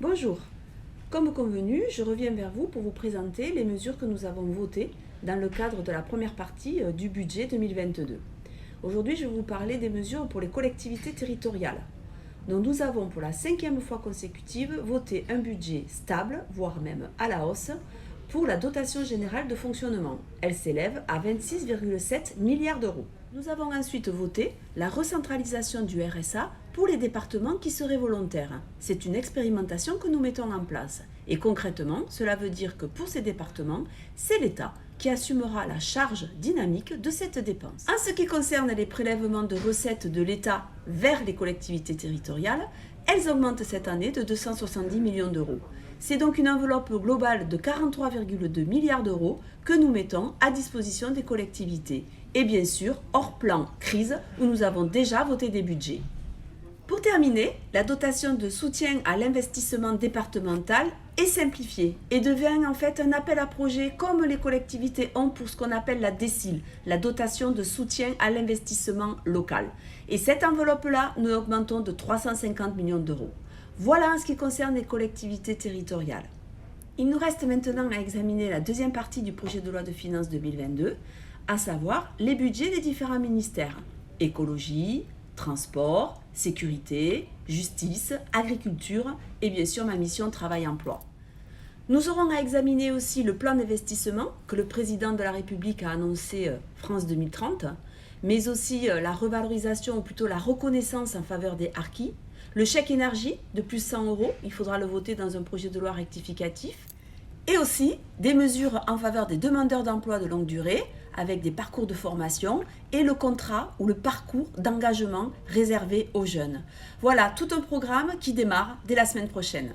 Bonjour, comme convenu, je reviens vers vous pour vous présenter les mesures que nous avons votées dans le cadre de la première partie du budget 2022. Aujourd'hui, je vais vous parler des mesures pour les collectivités territoriales. Donc, nous avons pour la 5e fois consécutive voté un budget stable, voire même à la hausse, pour la dotation générale de fonctionnement. Elle s'élève à 26,7 milliards d'euros. Nous avons ensuite voté la recentralisation du RSA pour les départements qui seraient volontaires. C'est une expérimentation que nous mettons en place. Et concrètement, cela veut dire que pour ces départements, c'est l'État qui assumera la charge dynamique de cette dépense. En ce qui concerne les prélèvements de recettes de l'État vers les collectivités territoriales, elles augmentent cette année de 270 millions d'euros. C'est donc une enveloppe globale de 43,2 milliards d'euros que nous mettons à disposition des collectivités. Et bien sûr, hors plan crise, où nous avons déjà voté des budgets. Pour terminer, la dotation de soutien à l'investissement départemental est simplifiée et devient en fait un appel à projet comme les collectivités ont pour ce qu'on appelle la DSIL, la dotation de soutien à l'investissement local. Et cette enveloppe-là, nous augmentons de 350 millions d'euros. Voilà en ce qui concerne les collectivités territoriales. Il nous reste maintenant à examiner la deuxième partie du projet de loi de finances 2022, à savoir les budgets des différents ministères. Écologie, transport, sécurité, justice, agriculture et bien sûr ma mission travail-emploi. Nous aurons à examiner aussi le plan d'investissement que le président de la République a annoncé France 2030, mais aussi la revalorisation ou plutôt la reconnaissance en faveur des harkis, le chèque énergie de plus 100 euros, il faudra le voter dans un projet de loi rectificatif, et aussi des mesures en faveur des demandeurs d'emploi de longue durée avec des parcours de formation et le contrat ou le parcours d'engagement réservé aux jeunes. Voilà tout un programme qui démarre dès la semaine prochaine.